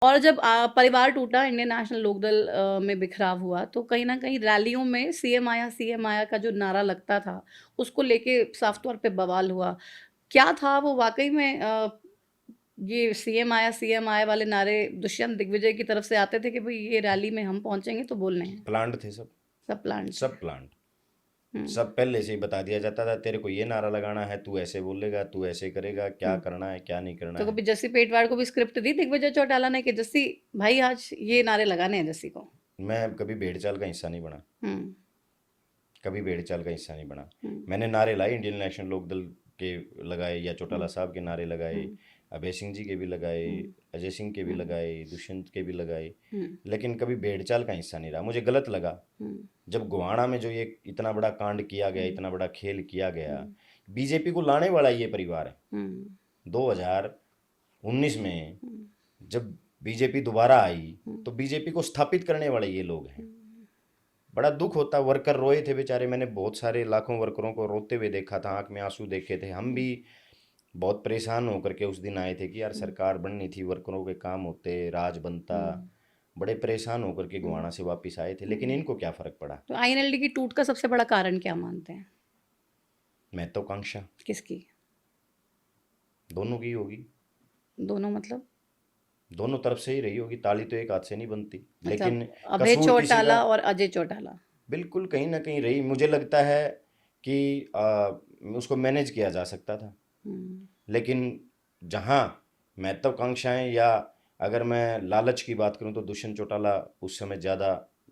और जब परिवार टूटा, इंडियन नेशनल लोकदल में बिखराव हुआ, तो कहीं न कहीं रैलियों में सीएम आया का जो नारा लगता था, उसको लेके साफ तौर पे बवाल हुआ। क्या था वो वाक़ई में ये सीएम आया वाले नारे दुष्यंत दिग्विजय की तरफ से आते थे कि भई ये रैली में हम पहुँचेंगे तो बोलने हैं, प्लांट थे सब। सब प्लान थे? सब प्लांट। हुँ, सब पहले से ही बता दिया जाता था, तेरे को ये नारा लगाना है, तू ऐसे बोलेगा, तू ऐसे करेगा, क्या हुँ। करना है क्या नहीं करना तो है। कभी जस्सी पेटवाड़ को भी स्क्रिप्ट दी दिग्विजय चौटाला ने कि जस्सी भाई आज ये नारे लगाने हैं जस्सी को? मैं कभी भेड़ चाल का हिस्सा नहीं बना। हुँ, कभी भेड़ चाल का हिस्सा नहीं बना। हुँ, मैंने नारे लाए, इंडियन नेशनल लोकदल के लगाए, या हुँ, चौटाला साहब के नारे लगाए, हुँ, अभय सिंह जी के भी लगाए, हुँ, अजय सिंह के भी हुँ, लगाए, दुष्यंत के भी लगाए। हुँ, लेकिन कभी भेड़ चाल का हिस्सा नहीं रहा। मुझे गलत लगा हुँ, जब गोहाना में जो ये इतना बड़ा कांड किया गया, हुँ, इतना बड़ा खेल किया गया। हुँ, बीजेपी को लाने वाला ये परिवार है। हुँ, 2019 में हुँ, जब बीजेपी दोबारा आई, हुँ, तो बीजेपी को स्थापित करने वाले ये लोग हैं। हुँ, बड़ा दुख होता, वर्कर रोए थे बेचारे। मैंने बहुत सारे लाखों वर्करों को रोते हुए देखा था, आंख में आंसू देखे थे। हम भी बहुत परेशान होकर के उस दिन आए थे कि यार हुँ, सरकार बननी थी, वर्करों के काम होते, राज बनता। हुँ, बड़े परेशान होकर के हुँ, गोहाना से वापस आए थे, लेकिन हुँ। इनको क्या फर्क पड़ा। तो आईएनएलडी की टूट का सबसे बड़ा कारण क्या मानते हैं? महत्वाकांक्षा किसकी? दोनों की होगी। दोनों मतलब? दोनों तरफ से ही रही होगी, ताली तो एक हाथ से नहीं बनती। अच्छा, लेकिन अभय कसूर किसी का चौटाला और अजय चौटाला। बिल्कुल कहीं ना कहीं रही। मुझे लगता है कि उसको मैनेज किया जा सकता था। हुँ, लेकिन जहाँ महत्वाकांक्षाएं, या अगर मैं लालच की बात करूं, तो दुष्यंत चौटाला उस समय ज़्यादा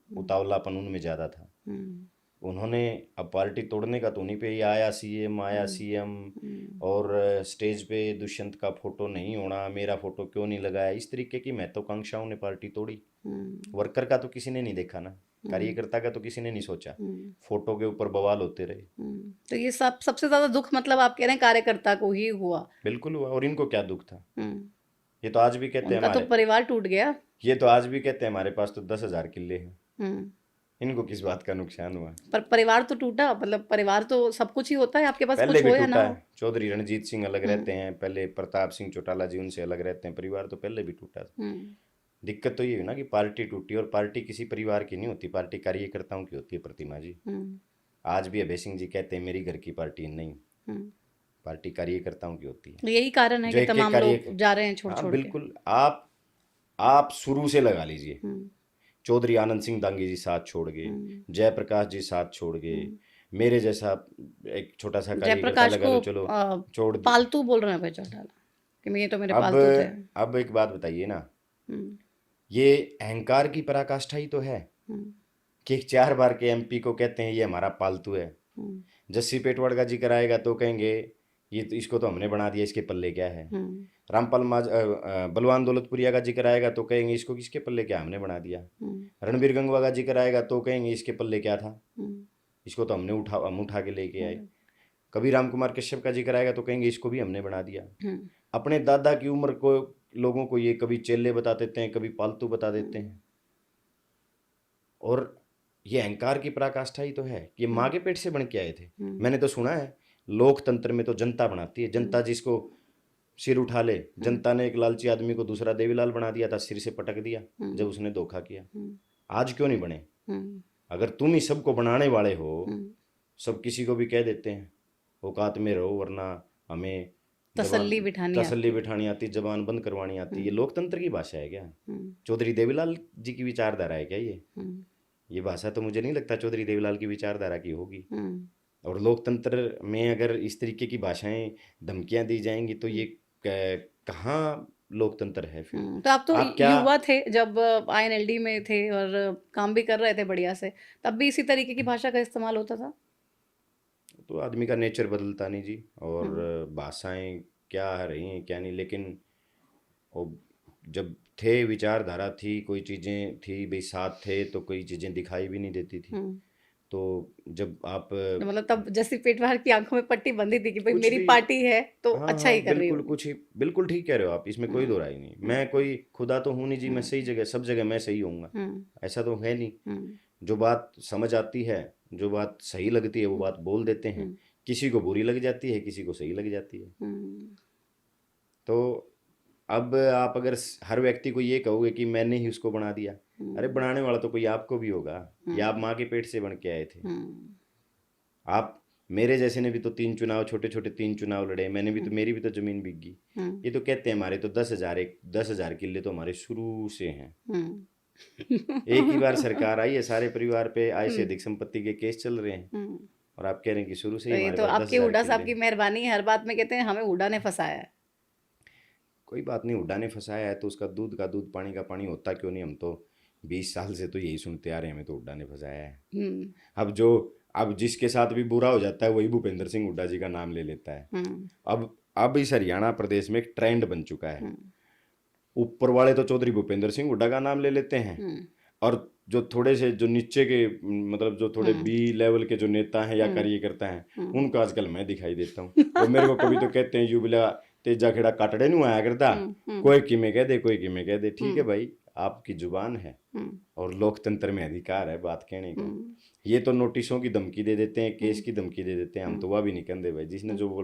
हुँ, उतावलापन उनमें ज़्यादा था। हुँ, उन्होंने अब पार्टी तोड़ने का तो उन्हीं पे ही आया सीएम, आया हुँ, सीएम। हुँ, और स्टेज पे दुष्यंत का फोटो नहीं होना, मेरा फोटो क्यों नहीं लगाया, इस तरीके की महत्वाकांक्षाओं ने पार्टी तोड़ी। हुँ, वर्कर का तो किसी ने नहीं देखा ना, हुँ, कार्यकर्ता का तो किसी ने नहीं सोचा। हुँ, फोटो के ऊपर बवाल होते रहे। तो ये सबसे ज़्यादा दुःख मतलब आप कह रहे हैं कार्यकर्ता को ही हुआ। बिल्कुल हुआ, और इनको क्या दुख था। हुँ, ये तो आज भी कहते हैं उनका तो हमारे परिवार टूट गया। ये तो आज भी कहते हैं हमारे पास तो 10,000 किले हैं। हुँ, इनको किस बात का नुकसान हुआ। पर परिवार तो टूटा मतलब परिवार तो सब कुछ ही होता है, आपके पास पहले कुछ भी हो या ना टूटा हो। है, चौधरी रणजीत सिंह अलग हुँ, रहते हैं, पहले प्रताप सिंह चौटाला जी उनसे अलग रहते हैं, परिवार तो पहले भी टूटा था। हुँ, दिक्कत तो ये है ना कि पार्टी टूटी, और पार्टी किसी परिवार की नहीं होती, पार्टी कार्यकर्ताओं की होती है, प्रतिमा जी। हुँ, आज भी अभय सिंह जी कहते हैं मेरी घर की पार्टी नहीं, हुँ। पार्टी कार्यकर्ताओं की होती है। तो यही कारण है जो कि एक एक तमाम कार्य, लोग जा रहे हैं हाँ छोड़-छोड़ के। बिल्कुल। आप शुरू से लगा लीजिए, हुँ, चौधरी आनंद सिंह दांगी जी साथ छोड़ गए, हुँ, जयप्रकाश जी साथ छोड़ गए, हुँ। मेरे जैसा एक छोटा सा कार्यकर्ता जयप्रकाश लगा को लो, चलो छोड़ दिया। पालतू बोल रहे हैं अभय चौटाला कि ये तो मेरे अब पालतू थे। अब एक बात बताइए ना, हुँ, ये अहंकार की पराकाष्ठा ही तो है हुँ, कि 4 बार के एमपी को कहते हैं ये हमारा पालतू है। हुँ, जस्सी पेटवाड़ का जिक्र आएगा तो कहेंगे ये तो, इसको तो हमने बना दिया, इसके पल्ले क्या है। हुँ, बलवान दौलतपुरिया का जिक्र आएगा तो कहेंगे इसको किसके पल्ले क्या हमने बना दिया। हुँ, रणबीर गंगवा का जिक्र आएगा तो कहेंगे इसके पल्ले क्या था, हुँ, इसको तो हम उठा के लेके आए। हुँ, कभी राम कुमार कश्यप का जिक्र आएगा तो कहेंगे इसको भी हमने बना दिया। हुँ, अपने दादा की उम्र को लोगों को ये कभी चेले बता देते हैं, कभी पालतू बता देते हुँ, हैं। और ये अहंकार की पराकाष्ठा ही तो है कि ये माँ हुँ, के पेट से बन के आए थे। हुँ, मैंने तो सुना है लोकतंत्र में तो जनता बनाती है, हुँ, जनता जिसको सिर उठा ले। हुँ, जनता ने एक लालची आदमी को दूसरा देवीलाल बना दिया था, सिर से पटक दिया हुँ, जब उसने धोखा किया। हुँ, आज क्यों नहीं बने। हुँ, अगर तुम ही सबको बनाने वाले हो, हुँ। सब किसी को भी कह देते हैं औकात में रहो, वरना हमें जबान तसल्ली बिठानी तसल्ली आती है। बिठानी आती, जबान बंद करवानी हुँ, आती। ये लोकतंत्र की भाषा है क्या। हुँ, चौधरी देवीलाल जी की विचारधारा है क्या हुँ, ये भाषा तो मुझे नहीं लगता चौधरी देवीलाल की विचारधारा की होगी। हुँ, और लोकतंत्र में अगर इस तरीके की भाषाएं, धमकियां दी जाएंगी तो हुँ, ये कहाँ लोकतंत्र है फिर। तो आप तो आप क्या। युवा थे जब आईएनएलडी में थे और काम भी कर रहे थे बढ़िया से, तब भी इसी तरीके की भाषा का इस्तेमाल होता था? तो आदमी का नेचर बदलता नहीं जी, और हुँ, भाषाएं क्या रही हैं क्या नहीं, लेकिन वो जब थे, विचारधारा थी, कोई चीज़ें थी भाई, साथ थे तो कोई चीज़ें दिखाई भी नहीं देती थी। हुँ। तो जब आप मतलब तब जैसी पेटवार की आँखों में पट्टी बंधी थी कि भई कुछ मेरी भी, पार्टी है, तो हाँ अच्छा ही हाँ कर रही बिल्कुल, होगी। कुछ ही बिल्कुल ठीक कह रहे हो आप, इसमें कोई हुँ, दो राय नहीं। हुँ, मैं कोई खुदा तो हूँ नहीं जी, मैं हुँ, सही जगह, सब जगह मैं सही होऊंगा, हुँ, ऐसा तो है नहीं। हुँ, जो बात समझ आती है, जो बात सही लगती है वो हुँ, बात बोल देते हैं। हुँ, किसी को बुरी लग जाती है, किसी को सही लग जाती है। हुँ, तो अब आप अगर हर व्यक्ति को ये कहोगे कि मैंने ही उसको बना दिया, अरे बनाने वाला तो कोई आपको भी होगा, या आप माँ के पेट से बन के आए थे। आप मेरे जैसे ने भी तो 3 चुनाव, छोटे छोटे 3 चुनाव लड़े, मैंने भी तो, मेरी भी तो जमीन बिक गई। ये तो कहते हैं हमारे तो 10,000 किले तो हमारे शुरू से हैं। एक ही बार सरकार आई है, सारे परिवार पे आय से अधिक संपत्ति के केस चल रहे हैं, और आप कह रहे हैं कि शुरू से तो ही ये हमारे तो पास आपके 10,000 हुड्डा साहब किले। की मेहरबानी है, हर बात में कहते हैं हमें हुड्डा ने फंसाया है। कोई बात नहीं, हुड्डा ने फंसाया है तो उसका दूध का दूध पानी का पानी होता क्यों नहीं। हम तो 20 साल से तो यही सुनते आ रहे हैं, हमें तो हुड्डा ने फंसाया है। अब जिसके साथ भी बुरा हो जाता है वही भूपेंद्र सिंह हुड्डा जी का नाम ले लेता है। अब इस हरियाणा प्रदेश में एक ट्रेंड बन चुका है, ऊपर वाले तो चौधरी भूपेंद्र सिंह हुड्डा का नाम ले लेते हैं, और जो थोड़े से जो नीचे के, मतलब जो थोड़े बी लेवल के जो नेता हैं या कार्यकर्ता हैं, उनका आजकल मैं दिखाई देता हूँ। वो मेरे को कभी तो कहते हैं युबिला तेजा खेड़ा काटड़े नहीं आया करता, कोई कि में कह दे, कोई कि में कह दे। ठीक है भाई, आपकी जुबान है और लोकतंत्र में अधिकार है बात कहने का। ये तो नोटिसों की धमकी दे देते हैं, केस की धमकी दे देते हैं, हम तो वह भी नहीं कहते भाई, जिसने जो बोला